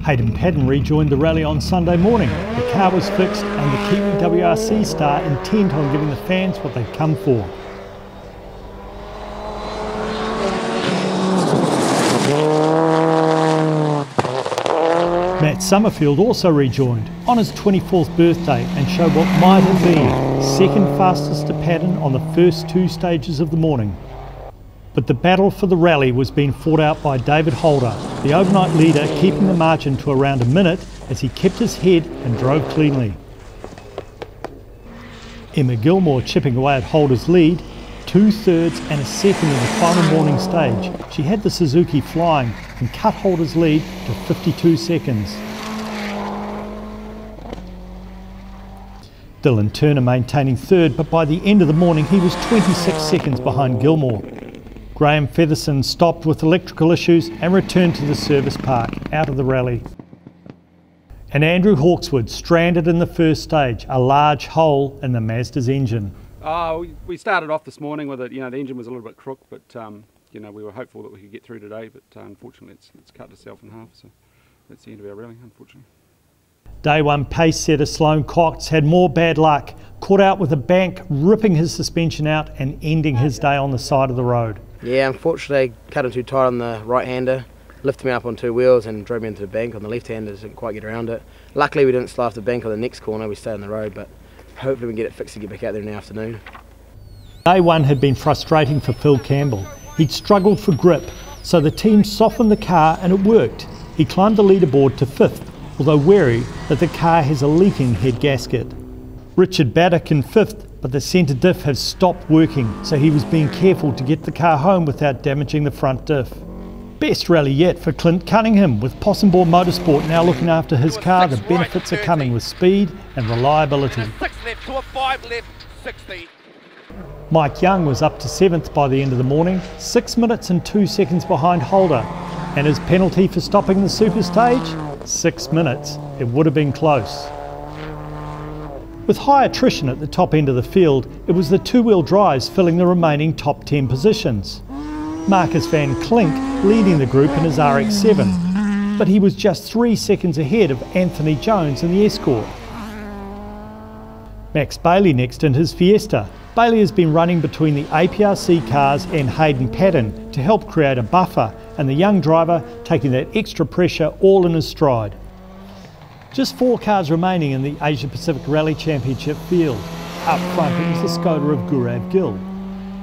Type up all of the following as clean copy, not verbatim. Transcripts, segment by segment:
Hayden Paddon rejoined the rally on Sunday morning. The car was fixed and the Kiwi WRC star intent on giving the fans what they'd come for. Matt Summerfield also rejoined on his 24th birthday and showed what might have been second fastest to Paddon on the first two stages of the morning. But the battle for the rally was being fought out by David Holder, the overnight leader, keeping the margin to around a minute as he kept his head and drove cleanly. Emma Gilmore chipping away at Holder's lead, 2/3 and a second in the final morning stage. She had the Suzuki flying and cut Holder's lead to 52 seconds. Dylan Turner maintaining third, but by the end of the morning he was 26 seconds behind Gilmore. Graham Featherson stopped with electrical issues and returned to the service park, out of the rally. And Andrew Hawkswood stranded in the first stage, a large hole in the Mazda's engine. We started off this morning with it, the engine was a little bit crook, but we were hopeful that we could get through today, but unfortunately it's cut itself in half, so that's the end of our rally, unfortunately. Day one pace setter Sloane Cox had more bad luck, caught out with a bank, ripping his suspension out and ending his day on the side of the road. Yeah, unfortunately I cut him too tight on the right-hander, lifted me up on two wheels and drove me into the bank on the left-hander, didn't quite get around it. Luckily we didn't slide off the bank on the next corner, we stayed on the road, but hopefully we can get it fixed and get back out there in the afternoon. Day one had been frustrating for Phil Campbell. He'd struggled for grip, so the team softened the car and it worked. He climbed the leaderboard to 5th, although wary that the car has a leaking head gasket. Richard Baddock in 5th, but the centre diff has stopped working, so he was being careful to get the car home without damaging the front diff. Best rally yet for Clint Cunningham, with Possum Ball Motorsport now looking after his car. The benefits are coming with speed and reliability. 6 left to a 5 left, 60. Mike Young was up to 7th by the end of the morning, 6 minutes and 2 seconds behind Holder. And his penalty for stopping the super stage? 6 minutes. It would have been close. With high attrition at the top end of the field, it was the two-wheel drives filling the remaining top 10 positions. Marcus van Klink leading the group in his RX-7, but he was just 3 seconds ahead of Anthony Jones in the Escort. Max Bailey next in his Fiesta. Bailey has been running between the APRC cars and Hayden Paddon to help create a buffer, and the young driver taking that extra pressure all in his stride. Just 4 cars remaining in the Asia Pacific Rally Championship field. Up front it was the Skoda of Gaurav Gill.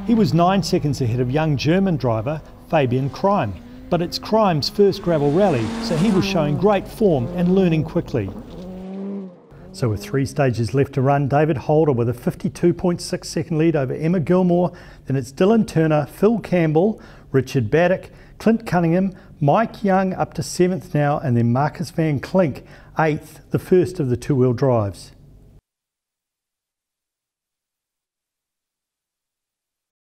He was 9 seconds ahead of young German driver Fabian Krime, but it's Krime's first gravel rally, so he was showing great form and learning quickly. So with 3 stages left to run, David Holder with a 52.6 second lead over Emma Gilmore, then it's Dylan Turner, Phil Campbell, Richard Baddock, Clint Cunningham, Mike Young up to 7th now, and then Marcus van Klink 8th, the first of the two-wheel drives.